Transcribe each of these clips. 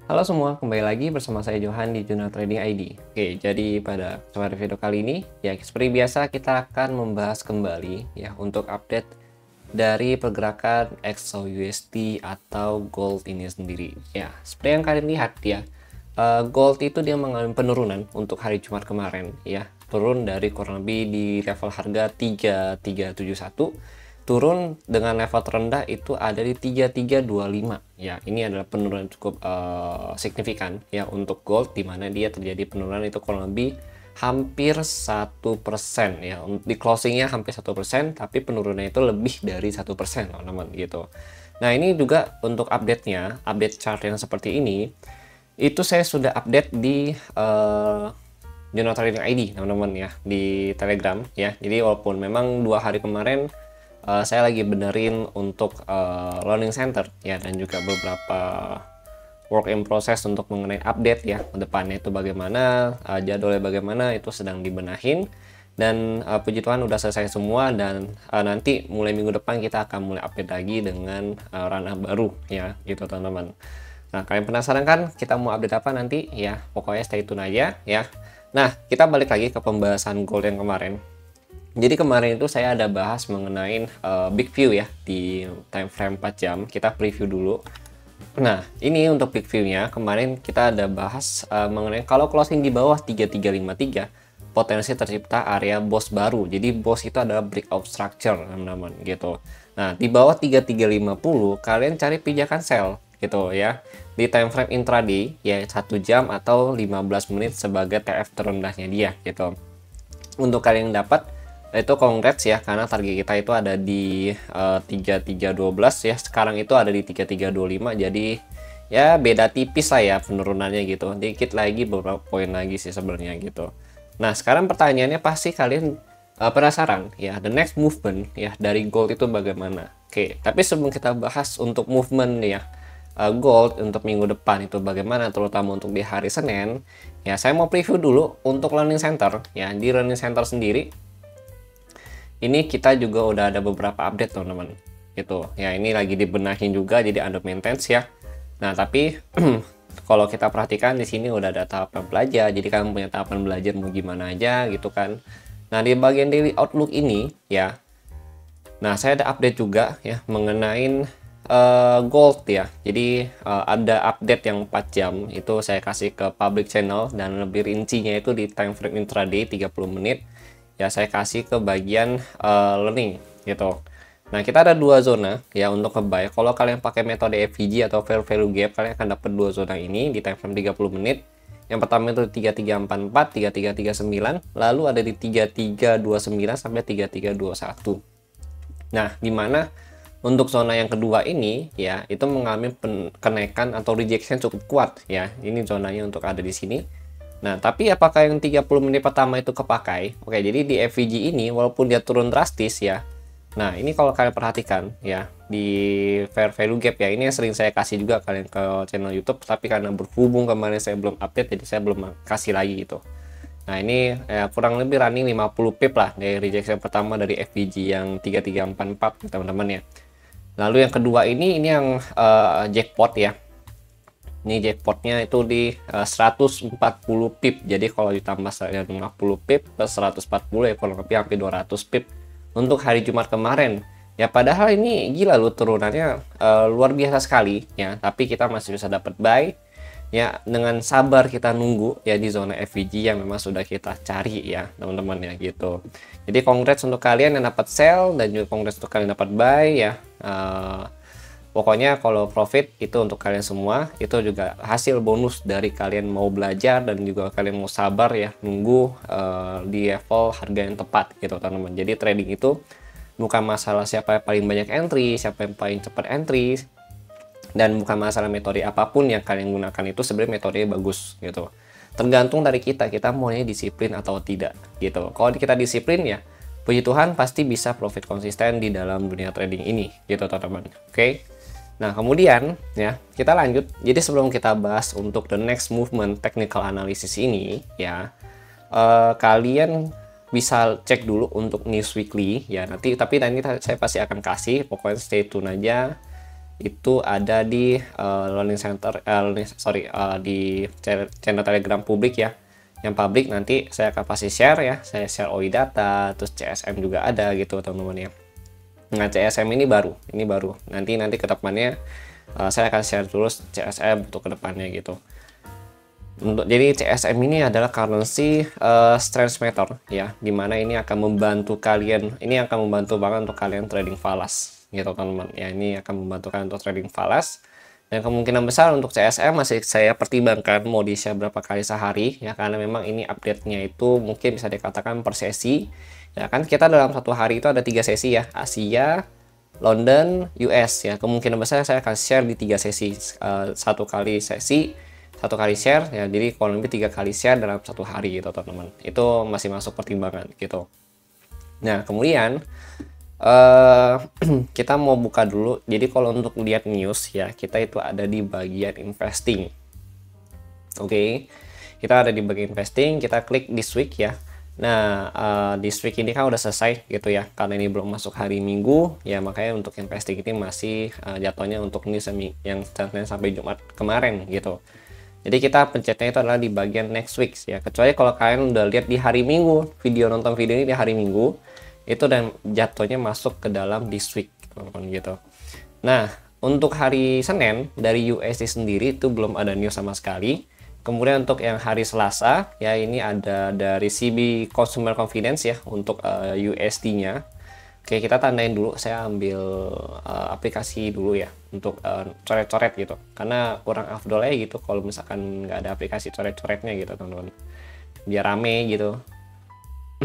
Halo semua, kembali lagi bersama saya Johan di Jurnal Trading ID. Oke, jadi pada kesempatan video kali ini, ya seperti biasa kita akan membahas kembali ya untuk update dari pergerakan XAUUSD atau gold ini sendiri. Ya, seperti yang kalian lihat ya, gold itu dia mengalami penurunan untuk hari Jumat kemarin ya, turun dari kurang lebih di level harga 3371, turun dengan level terendah itu ada di 3325 ya. Ini adalah penurunan cukup signifikan ya untuk gold, di mana dia terjadi penurunan itu kurang lebih hampir 1% ya. Di closingnya hampir 1%, tapi penurunannya itu lebih dari 1% teman-teman gitu. Nah, ini juga untuk update-nya, update chart yang seperti ini itu saya sudah update di Jurnal Trading ID teman-teman ya, di Telegram ya. Jadi walaupun memang 2 hari kemarin saya lagi benerin untuk learning center ya, dan juga beberapa work in process untuk mengenai update ya ke depannya itu bagaimana, jadwalnya bagaimana, itu sedang dibenahin. Dan puji Tuhan udah selesai semua, dan nanti mulai minggu depan kita akan mulai update lagi dengan ranah baru ya gitu teman-teman. Nah, kalian penasaran kan kita mau update apa nanti ya? Pokoknya stay tune aja ya. Nah, kita balik lagi ke pembahasan gold yang kemarin. Jadi kemarin itu saya ada bahas mengenai big view ya di time frame 4 jam. Kita preview dulu. Nah, ini untuk big view-nya kemarin kita ada bahas mengenai kalau closing di bawah 3353, potensi tercipta area boss baru. Jadi boss itu adalah breakout structure teman-teman gitu. Nah, di bawah 3350 kalian cari pijakan sell gitu ya. Di time frame intraday ya 1 jam atau 15 menit sebagai TF terendahnya dia gitu. Untuk kalian yang dapat itu congrats ya, karena target kita itu ada di 3312 ya, sekarang itu ada di 3325, jadi ya beda tipis lah ya penurunannya gitu, dikit lagi beberapa poin lagi sih sebenarnya gitu. Nah, sekarang pertanyaannya pasti kalian penasaran ya, the next movement ya dari gold itu bagaimana. Oke, tapi sebelum kita bahas untuk movement ya gold untuk minggu depan itu bagaimana, terutama untuk di hari Senin ya, saya mau preview dulu untuk learning center ya. Di learning center sendiri ini kita juga udah ada beberapa update teman-teman gitu ya. Ini lagi dibenahin juga, jadi under maintenance ya. Nah, tapi kalau kita perhatikan di sini udah ada tahapan belajar, jadi kamu punya tahapan belajar mau gimana aja gitu kan. Nah, di bagian daily outlook ini ya, nah saya ada update juga ya mengenai gold ya. Jadi ada update yang 4 jam itu saya kasih ke public channel, dan lebih rincinya itu di time frame intraday 30 menit ya, saya kasih ke bagian learning gitu. Nah, kita ada 2 zona ya untuk ke buy. Kalau kalian pakai metode FVG atau fair value gap, kalian akan dapat 2 zona ini di time frame 30 menit. Yang pertama itu 3344, 3339, lalu ada di 3329 sampai 3321. Nah, dimana untuk zona yang kedua ini ya, itu mengalami kenaikan atau rejection cukup kuat ya. Ini zonanya untuk ada di sini. Nah, tapi apakah yang 30 menit pertama itu kepakai? Oke, jadi di FVG ini walaupun dia turun drastis ya. Nah, ini kalau kalian perhatikan ya, di fair value gap ya, ini yang sering saya kasih juga kalian ke channel YouTube, tapi karena berhubung kemarin saya belum update, jadi saya belum kasih lagi gitu. Nah, ini kurang lebih running 50 pip lah dari rejection pertama dari FVG yang 3344 teman-teman ya. Lalu yang kedua ini yang jackpot ya. Ini jackpotnya itu di 140 pip. Jadi kalau ditambah 50 pip plus 140 ya kurang lebih hampir 200 pip untuk hari Jumat kemarin. Ya padahal ini gila loh turunannya luar biasa sekali ya, tapi kita masih bisa dapat buy ya, dengan sabar kita nunggu ya di zona FVG yang memang sudah kita cari ya teman-teman ya gitu. Jadi congrats untuk kalian yang dapat sell, dan juga congrats untuk kalian dapat buy ya. Pokoknya kalau profit itu untuk kalian semua, itu juga hasil bonus dari kalian mau belajar dan juga kalian mau sabar ya nunggu di level harga yang tepat gitu teman-teman. Jadi trading itu bukan masalah siapa yang paling banyak entry, siapa yang paling cepat entry, dan bukan masalah metode apapun yang kalian gunakan, itu sebenarnya metodenya bagus gitu. Tergantung dari kita maunya disiplin atau tidak gitu. Kalau kita disiplin ya, puji Tuhan pasti bisa profit konsisten di dalam dunia trading ini gitu teman-teman. Oke. Nah, kemudian ya, kita lanjut. Jadi sebelum kita bahas untuk the next movement technical analysis ini ya, kalian bisa cek dulu untuk news weekly ya nanti, tapi nanti saya pasti akan kasih, pokoknya stay tune aja itu ada di learning center, di channel Telegram publik ya. Yang publik nanti saya akan pasti share ya, saya share OI data, terus CSM juga ada gitu teman-teman ya. Nah CSM ini baru, nanti ke depannya saya akan share terus CSM untuk kedepannya gitu. Jadi CSM ini adalah currency strength meter ya, dimana ini akan membantu kalian, ini akan membantu banget untuk kalian trading falas gitu teman-teman ya. Ini akan membantu kalian untuk trading falas, dan kemungkinan besar untuk CSM masih saya pertimbangkan mau di share berapa kali sehari ya, karena memang ini update-nya itu mungkin bisa dikatakan per sesi ya. Kan kita dalam satu hari itu ada 3 sesi ya, Asia, London, US ya. Kemungkinan besar saya akan share di 3 sesi, satu kali sesi, satu kali share ya. Jadi kurang lebih 3 kali share dalam satu hari gitu teman-teman. Itu masih masuk pertimbangan gitu. Nah kemudian kita mau buka dulu. Jadi kalau untuk lihat news ya, kita itu ada di bagian investing. Oke, kita ada di bagian investing, kita klik this week ya. Nah this week ini kan udah selesai gitu ya, karena ini belum masuk hari Minggu ya, makanya untuk investing ini masih jatuhnya untuk news yang Senin sampai Jumat kemarin gitu. Jadi kita pencetnya itu adalah di bagian next week ya, kecuali kalau kalian udah lihat di hari Minggu, nonton video ini di hari Minggu, itu dan jatuhnya masuk ke dalam this week teman-teman gitu. Nah untuk hari Senin dari USD sendiri itu belum ada news sama sekali. Kemudian untuk yang hari Selasa ya, ini ada dari CB Consumer Confidence ya untuk USD-nya. Oke, kita tandain dulu, saya ambil aplikasi dulu ya untuk coret-coret gitu, karena kurang afdol ya gitu kalau misalkan nggak ada aplikasi coret-coretnya gitu teman-teman, biar rame gitu.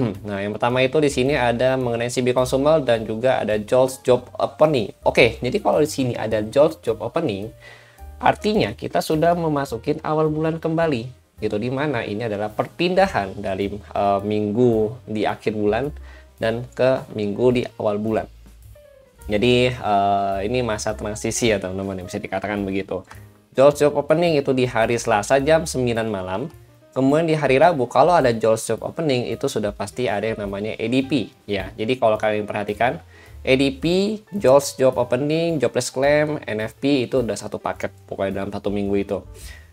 Nah, yang pertama itu di sini ada mengenai CB Consumer dan juga ada JOLTS Job Opening. Oke, jadi kalau di sini ada JOLTS Job Opening, artinya kita sudah memasukin awal bulan kembali, gitu. Dimana ini adalah perpindahan dari minggu di akhir bulan dan ke minggu di awal bulan. Jadi ini masa transisi ya teman-teman, yang bisa dikatakan begitu. JOLTS Job Opening itu di hari Selasa jam 9 malam. Kemudian di hari Rabu kalau ada JOLTS Job Opening itu sudah pasti ada yang namanya ADP ya. Jadi kalau kalian perhatikan ADP, JOLTS Job Opening, Jobless Claim, NFP itu udah satu paket pokoknya dalam satu minggu itu.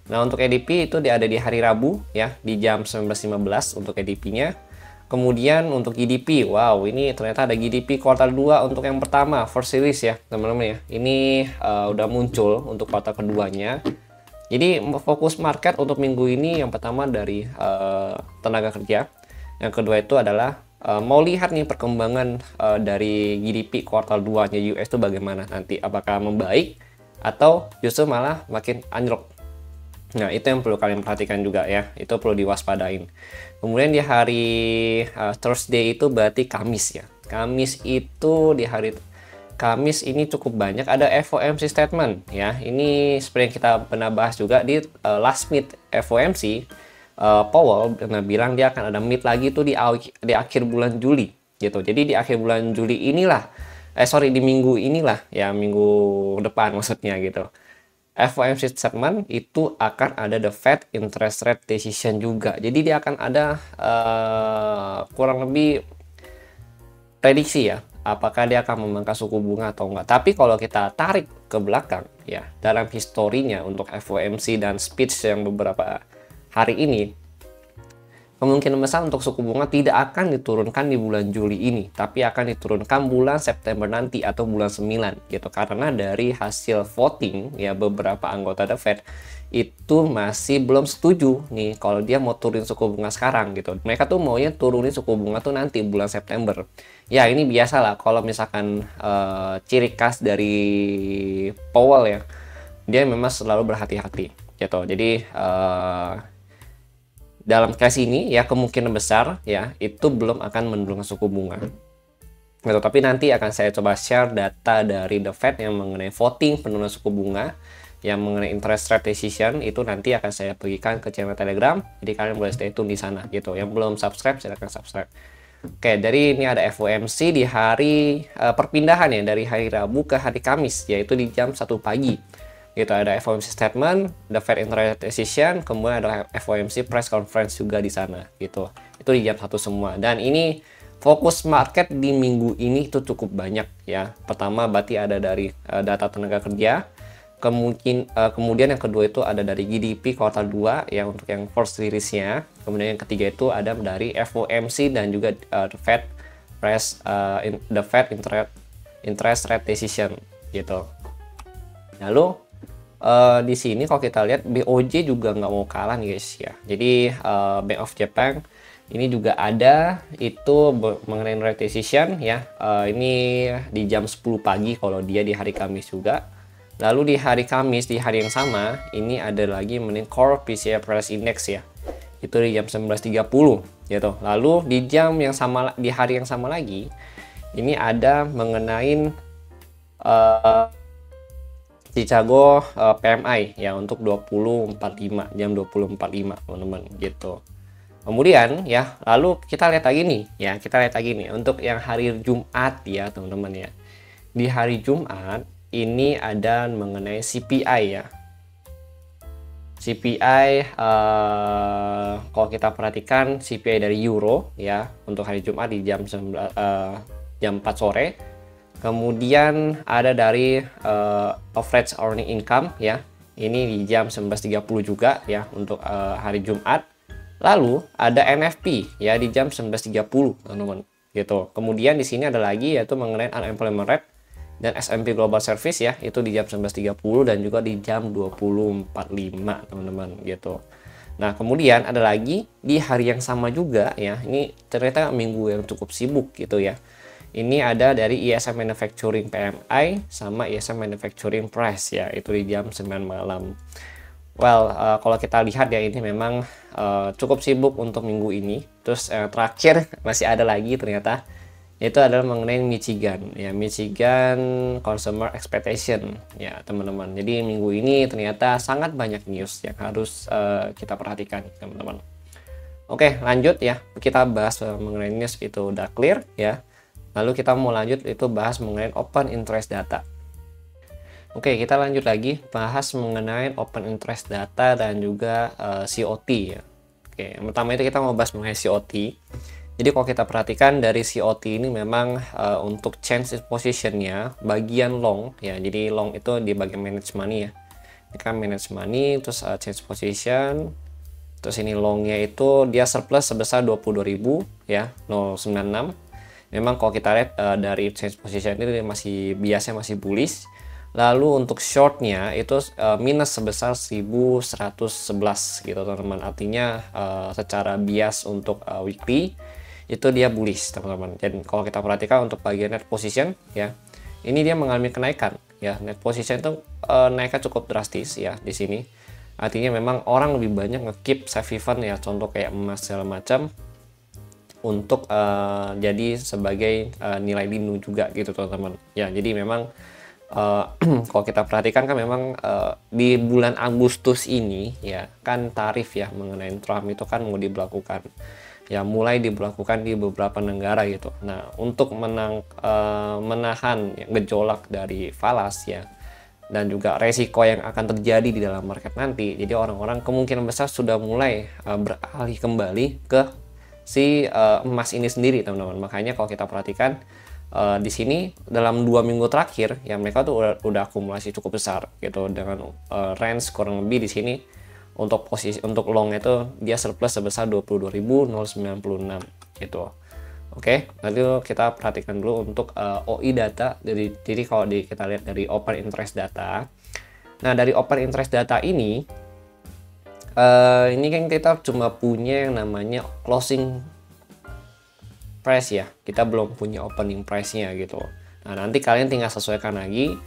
Nah untuk ADP itu ada di hari Rabu ya, di jam 19.15 untuk ADP-nya. Kemudian untuk GDP, wow ini ternyata ada GDP kuartal 2 untuk yang pertama, first series ya teman-teman ya. Ini udah muncul untuk kuartal keduanya. Jadi fokus market untuk minggu ini yang pertama dari tenaga kerja, yang kedua itu adalah mau lihat nih perkembangan dari GDP kuartal 2 nya US itu bagaimana nanti, apakah membaik atau justru malah makin anjlok. Nah itu yang perlu kalian perhatikan juga ya, itu perlu diwaspadain. Kemudian di hari Thursday itu berarti Kamis ya, Kamis itu di hari Kamis ini cukup banyak ada FOMC statement ya. Ini seperti yang kita pernah bahas juga di last meet FOMC, Powell pernah bilang dia akan ada meet lagi tuh di akhir bulan Juli gitu. Jadi di akhir bulan Juli inilah di minggu inilah ya, minggu depan maksudnya gitu. FOMC statement itu akan ada the Fed interest rate decision juga. Jadi dia akan ada kurang lebih prediksi ya, apakah dia akan memangkas suku bunga atau enggak. Tapi kalau kita tarik ke belakang ya, dalam historinya untuk FOMC dan speech yang beberapa hari ini, kemungkinan besar untuk suku bunga tidak akan diturunkan di bulan Juli ini, tapi akan diturunkan bulan September nanti atau bulan 9 gitu. Karena dari hasil voting ya, beberapa anggota The Fed itu masih belum setuju nih kalau dia mau turunin suku bunga sekarang gitu. Mereka tuh maunya turunin suku bunga tuh nanti bulan September. Ya ini biasa lah kalau misalkan ciri khas dari Powell ya, dia memang selalu berhati-hati gitu. Jadi dalam case ini ya kemungkinan besar ya itu belum akan menurunkan suku bunga gitu. Tapi nanti akan saya coba share data dari The Fed yang mengenai voting penurunan suku bunga, yang mengenai interest rate decision, itu nanti akan saya bagikan ke channel Telegram. Jadi kalian boleh stay tune di sana gitu. Yang belum subscribe silahkan subscribe. Oke, dari ini ada FOMC di hari perpindahan ya, dari hari Rabu ke hari Kamis, yaitu di jam 1 pagi. Gitu, ada FOMC statement, the Fed interest rate decision, kemudian ada FOMC press conference juga di sana gitu. Itu di jam 1 semua. Dan ini fokus market di minggu ini itu cukup banyak ya. Pertama berarti ada dari data tenaga kerja. Kemudian yang kedua itu ada dari GDP kuartal 2 ya untuk yang first rilisnya. Kemudian yang ketiga itu ada dari FOMC dan juga the Fed interest rate decision gitu. Lalu di sini kalau kita lihat BOJ juga nggak mau kalah nih guys ya. Jadi Bank of Japan ini juga ada itu mengenai rate decision ya. Ini di jam 10 pagi kalau dia di hari Kamis juga. Lalu di hari Kamis di hari yang sama ini ada lagi mengenai Core PCE Price Index ya. Itu di jam 19.30 gitu. Lalu di jam yang sama di hari yang sama lagi ini ada mengenai Chicago PMI ya untuk 20.45 jam 20.45 teman-teman gitu. Kemudian ya lalu kita lihat lagi nih ya, kita lihat lagi nih untuk yang hari Jumat ya teman-teman ya. Di hari Jumat ini ada mengenai CPI ya. CPI kalau kita perhatikan CPI dari Euro ya untuk hari Jumat di jam 4 sore. Kemudian ada dari average earning income ya. Ini di jam 11.30 juga ya untuk hari Jumat. Lalu ada NFP ya di jam 11.30 teman-teman gitu. Kemudian di sini ada lagi yaitu mengenai unemployment rate dan S&P Global Service ya, itu di jam 11.30 dan juga di jam 20.45 teman-teman gitu. Nah, kemudian ada lagi di hari yang sama juga ya. Ini ternyata minggu yang cukup sibuk gitu ya. Ini ada dari ISM Manufacturing PMI sama ISM Manufacturing Price ya, itu di jam 9 malam. Well, kalau kita lihat ya ini memang cukup sibuk untuk minggu ini. Terus terakhir masih ada lagi ternyata itu adalah mengenai Michigan ya, Michigan Consumer Expectation ya teman-teman. Jadi minggu ini ternyata sangat banyak news yang harus kita perhatikan teman-teman. Oke, lanjut ya, kita bahas mengenai news itu udah clear ya. Lalu kita mau lanjut itu bahas mengenai open interest data. Oke, kita lanjut lagi bahas mengenai open interest data dan juga COT ya. Oke, yang pertama itu kita mau bahas mengenai COT. Jadi kalau kita perhatikan dari COT ini memang untuk change positionnya bagian long ya. Jadi long itu di bagian manage money ya. Ini kan manage money, terus change position, terus ini longnya itu dia surplus sebesar 22.000 ya 096. Memang kalau kita lihat dari change position ini masih bullish. Lalu untuk shortnya itu minus sebesar 1111 gitu teman-teman. Artinya secara bias untuk weekly itu dia bullish teman-teman. Dan kalau kita perhatikan untuk bagian net position ya, ini dia mengalami kenaikan ya. Net position itu naiknya cukup drastis ya di sini. Artinya memang orang lebih banyak nge-keep safe haven ya, contoh kayak emas segala macam untuk jadi sebagai nilai lindung juga gitu teman-teman. Ya, jadi memang kalau kita perhatikan kan memang di bulan Agustus ini ya kan tarif ya mengenai Trump itu kan mau diberlakukan. Ya mulai diberlakukan di beberapa negara gitu. Nah untuk menahan gejolak dari falas ya dan juga resiko yang akan terjadi di dalam market nanti, jadi orang-orang kemungkinan besar sudah mulai beralih kembali ke si emas ini sendiri teman-teman. Makanya kalau kita perhatikan di sini dalam 2 minggu terakhir ya mereka tuh udah akumulasi cukup besar gitu dengan range kurang lebih di sini. Untuk posisi untuk long itu dia surplus sebesar 22.096 gitu. Oke, lalu kita perhatikan dulu untuk OI data. Jadi kalau kita lihat dari open interest data. Nah, dari open interest data ini kan kita cuma punya yang namanya closing price ya. Kita belum punya opening price-nya gitu. Nah, nanti kalian tinggal sesuaikan lagi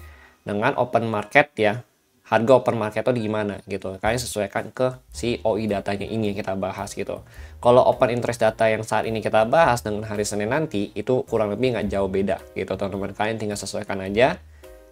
dengan open market ya. Harga open market itu di gimana gitu. Kalian sesuaikan ke si OI datanya ini yang kita bahas gitu. Kalau open interest data yang saat ini kita bahas dengan hari Senin nanti itu kurang lebih nggak jauh beda gitu teman-teman. Kalian tinggal sesuaikan aja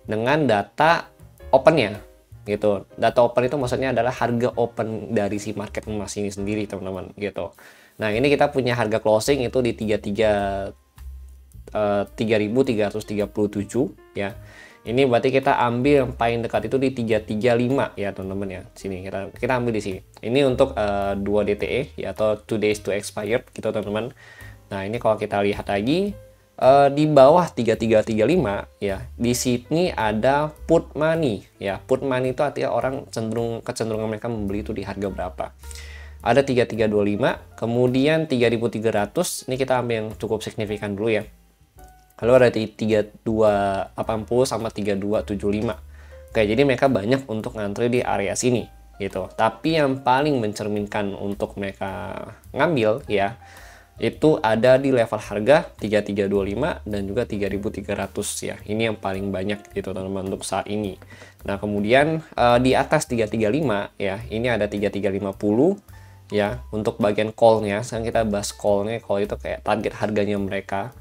dengan data opennya gitu. Data open itu maksudnya adalah harga open dari si market emas ini sendiri teman-teman gitu. Nah ini kita punya harga closing itu di 3.337 ya. Ini berarti kita ambil yang paling dekat itu di 335 ya teman-teman ya. Sini kita ambil di sini. Ini untuk 2 DTE ya, atau 2 days to expired gitu teman-teman. Nah, ini kalau kita lihat lagi di bawah 3335 ya, di sini ada put money ya. Put money itu artinya orang kecenderungan mereka membeli itu di harga berapa. Ada 3325, kemudian 3300, ini kita ambil yang cukup signifikan dulu ya. Lalu ada di 3280 sama 3275. Oke, jadi mereka banyak untuk ngantri di area sini gitu. Tapi yang paling mencerminkan untuk mereka ngambil ya, itu ada di level harga 3325 dan juga 3300 ya. Ini yang paling banyak gitu teman-teman untuk saat ini. Nah, kemudian di atas 3335 ya, ini ada 3350 ya. Untuk bagian call-nya, sekarang kita bahas call-nya. Call itu kayak target harganya mereka.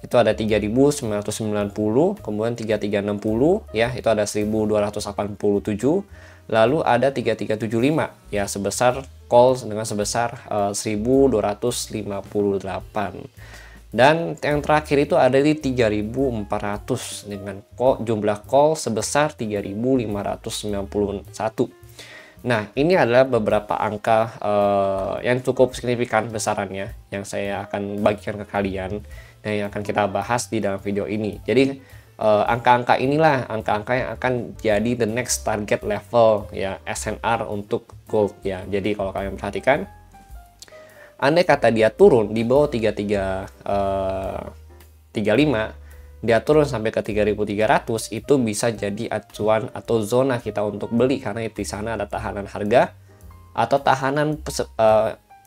Itu ada 3990, kemudian 3360 ya, itu ada 1287. Lalu ada 3375 ya, sebesar call dengan sebesar 1258. Dan yang terakhir itu ada di 3400 dengan jumlah call sebesar 3591. Nah, ini adalah beberapa angka yang cukup signifikan besarannya yang saya akan bagikan ke kalian dan yang akan kita bahas di dalam video ini. Jadi angka-angka inilah angka-angka yang akan jadi the next target level ya SNR untuk gold ya. Jadi kalau kalian perhatikan, andai kata dia turun di bawah 3335, dia turun sampai ke 3300, itu bisa jadi acuan atau zona kita untuk beli, karena di sana ada tahanan harga atau tahanan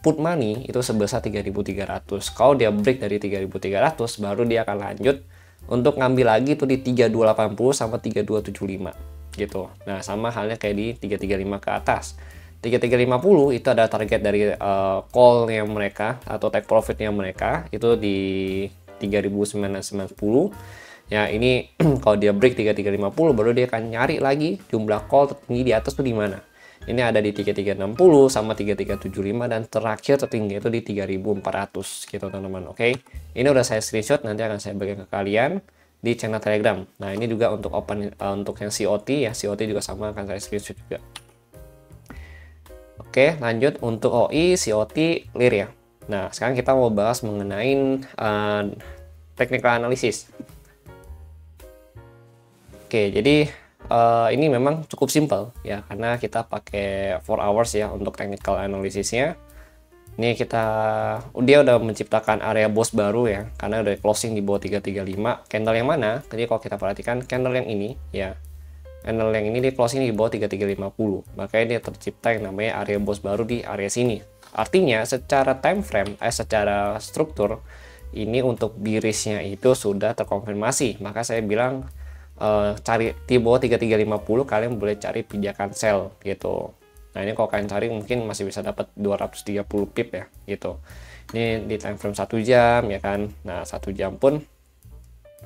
put money itu sebesar 3300. Kalau dia break dari 3300, baru dia akan lanjut untuk ngambil lagi tuh di 3280 sama 3275 gitu. Nah, sama halnya kayak di 335 ke atas. 3350 itu ada target dari call-nya mereka atau take profit-nya mereka itu di 3990 ya. Ini kalau dia break 3350, baru dia akan nyari lagi jumlah call tertinggi di atas tuh di mana. Ini ada di 3360 sama 3375, dan terakhir tertinggi itu di 3400 gitu teman-teman. Oke, ini udah saya screenshot, nanti akan saya bagikan ke kalian di channel Telegram. Nah, ini juga untuk open untuk yang COT ya, COT juga sama akan saya screenshot juga. Oke, lanjut untuk OI, COT, clear ya. Nah, sekarang kita mau bahas mengenai technical analysis. Oke, jadi ini memang cukup simpel ya, karena kita pakai 4 hours ya untuk technical analysisnya. Ini dia udah menciptakan area bos baru ya, karena udah closing di bawah 335. Candle yang mana? Jadi kalau kita perhatikan candle yang ini ya, candle yang ini dia closing di bawah 3350, makanya dia tercipta yang namanya area bos baru di area sini. Artinya secara time frame, secara struktur, ini untuk bearishnya itu sudah terkonfirmasi. Maka saya bilang cari di bawah 3350, kalian boleh cari pijakan sell gitu. Nah, ini kalau kalian cari mungkin masih bisa dapat 230 pip ya gitu. Ini di time frame 1 jam ya kan. Nah, 1 jam pun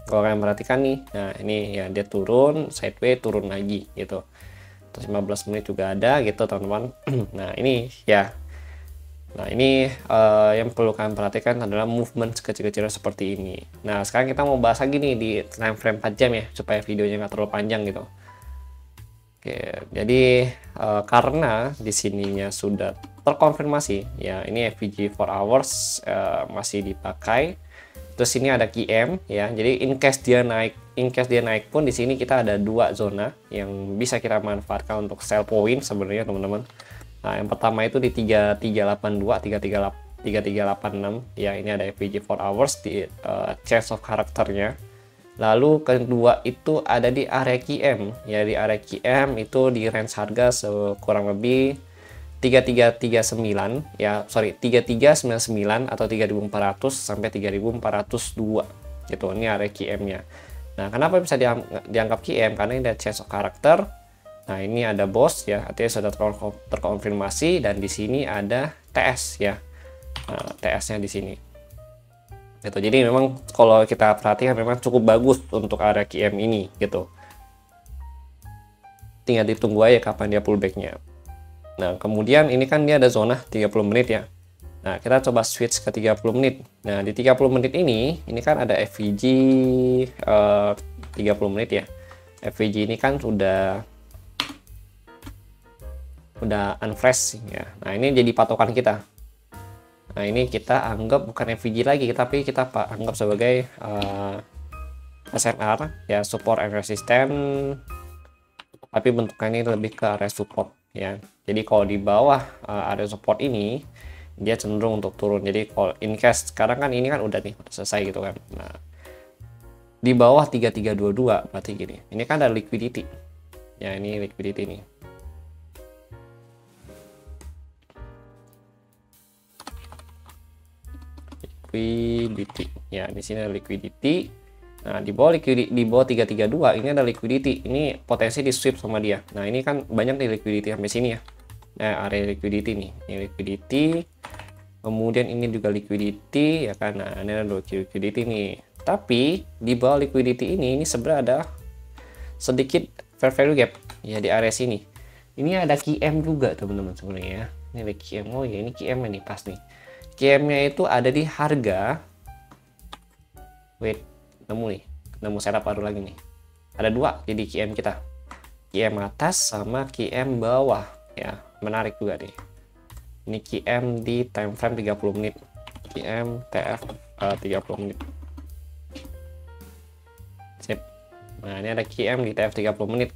kalau kalian perhatikan nih, nah ini ya dia turun, sideways, turun lagi gitu. Terus 15 menit juga ada gitu teman-teman. Nah, ini ya. Nah, ini yang perlu kalian perhatikan adalah movement kecil-kecil seperti ini. Nah, sekarang kita mau bahas lagi nih di time frame 4 jam ya, supaya videonya nggak terlalu panjang gitu. Oke, jadi karena di sininya sudah terkonfirmasi ya, ini FVG 4 hours masih dipakai. Terus ini ada QM ya. Jadi in case dia naik pun di sini kita ada 2 zona yang bisa kita manfaatkan untuk sell point sebenarnya teman-teman. Nah, yang pertama itu di 3382, 3386 ya, ini ada FVG 4 hours di change of karakternya. Lalu kedua itu ada di area QM ya, di area QM itu di range harga kurang lebih 3339 ya, 3399 atau 3400 sampai 3402 gitu. Ini area QM-nya. Nah, kenapa bisa dianggap QM? Karena ini ada change of karakter. Nah, ini ada boss ya, artinya sudah terkonfirmasi, dan di sini ada TS ya. Nah, TS-nya di sini. Gitu. Jadi memang kalau kita perhatikan memang cukup bagus untuk area QM ini gitu. Tinggal ditunggu aja kapan dia pullback-nya. Nah, kemudian ini kan dia ada zona 30 menit ya. Nah, kita coba switch ke 30 menit. Nah, di 30 menit ini kan ada FVG 30 menit ya. FVG ini kan udah unfresh ya. Nah, ini jadi patokan kita. Nah, ini kita anggap bukan FVG lagi, tapi kita anggap sebagai SNR ya, support and resistance, tapi bentuknya ini lebih ke area support ya. Jadi kalau di bawah area support ini dia cenderung untuk turun. Jadi kalau in case sekarang kan ini kan udah selesai gitu kan. Nah, di bawah 3322 berarti gini. Ini kan ada liquidity. Ya, ini liquidity nih. Liquidity. Ya, di sini ada liquidity. Nah, di bawah 332 ini ada liquidity. Ini potensi di sweep sama dia. Nah, ini kan banyak di liquidity sampai sini ya. Nah, area liquidity nih. Ini liquidity. Kemudian ini juga liquidity ya kan. Nah, ini ada liquidity nih. Tapi di bawah liquidity ini sebenarnya ada sedikit fair value gap ya di area sini. Ini ada QM juga teman-teman sebenarnya ya. Ini ada QM. Oh ya, ini QM nih pas nih. QM-nya itu ada di harga. Wait, nemu setup baru lagi nih. Ada dua jadi QM kita. QM atas sama QM bawah ya. Menarik juga nih. Ini QM di time frame 30 menit. QM TF 30 menit. Sip. Nah, ini ada QM di TF 30 menit.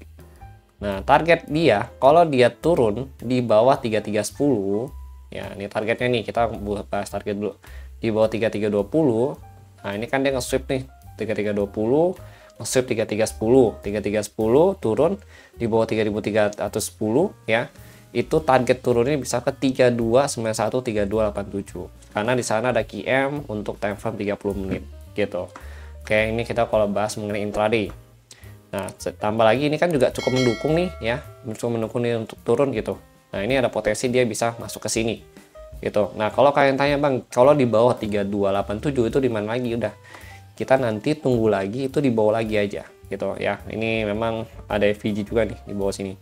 Nah, target dia kalau dia turun di bawah 3310 ya, ini targetnya nih, kita bahas target dulu. Di bawah 3320. Nah, ini kan dia nge-sweep nih 3320, nge-sweep 3310. 3310 turun di bawah 3310 ya. Itu target turunnya bisa ke 3291 3287. Karena di sana ada QM untuk time frame 30 menit gitu. Oke, ini kita kalau bahas mengenai intraday. Nah, tambah lagi ini kan juga cukup mendukung nih ya, cukup mendukung nih untuk turun gitu. Nah, ini ada potensi dia bisa masuk ke sini gitu. Nah, kalau kalian tanya Bang, kalau di bawah 3287 itu di mana lagi? Udah, kita nanti tunggu lagi itu di bawah lagi aja gitu ya. Ini memang ada FVG juga nih di bawah sini.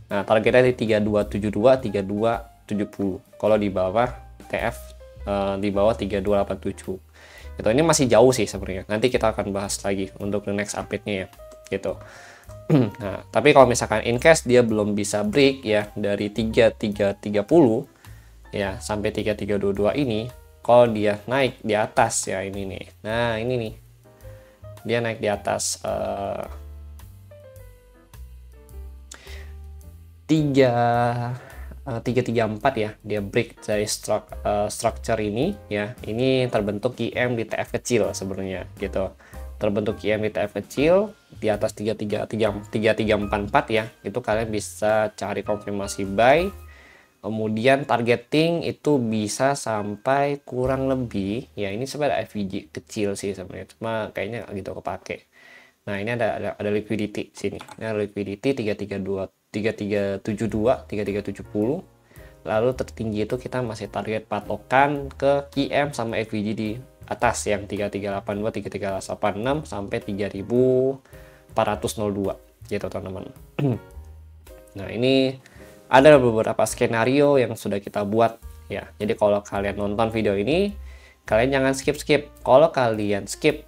Nah, targetnya di 3272 3270. Kalau di bawah TF di bawah 3287. Gitu. Ini masih jauh sih sebenarnya. Nanti kita akan bahas lagi untuk the next update-nya ya. Gitu. Nah, tapi kalau misalkan in case dia belum bisa break ya dari 3330 ya sampai 3322 ini, kalau dia naik di atas ya ini nih. Nah, ini nih. Dia naik di atas 334 ya, dia break dari structure ini ya. Ini terbentuk QM di TF kecil sebenarnya gitu. Terbentuk QM di TF kecil di atas 3344 ya. Itu kalian bisa cari konfirmasi buy. Kemudian targeting itu bisa sampai kurang lebih ya, ini sebenarnya FVG kecil sih sebenarnya, cuma kayaknya gitu kepake. Nah, ini ada liquidity sini. Ini ada liquidity 3372 3370. Lalu tertinggi itu kita masih target patokan ke QM sama FVG di atas yang 3382 3386 sampai 3402 gitu teman-teman. Nah, ini ada beberapa skenario yang sudah kita buat ya. Jadi kalau kalian nonton video ini, kalian jangan skip. Kalau kalian skip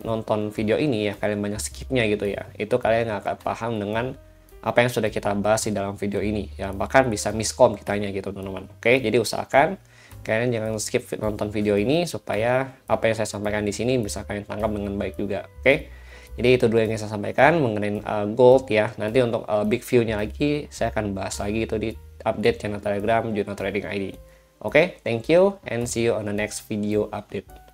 nonton video ini ya, kalian banyak skipnya gitu ya, itu kalian nggak akan paham dengan apa yang sudah kita bahas di dalam video ini ya, bahkan bisa miskom kitanya gitu teman-teman. Oke, jadi usahakan kalian jangan skip nonton video ini supaya apa yang saya sampaikan di sini bisa kalian tangkap dengan baik juga. Oke, jadi itu dulu yang saya sampaikan mengenai gold ya. Nanti untuk big view-nya lagi saya akan bahas lagi itu di update channel Telegram Juno Trading ID. Oke, thank you and see you on the next video update.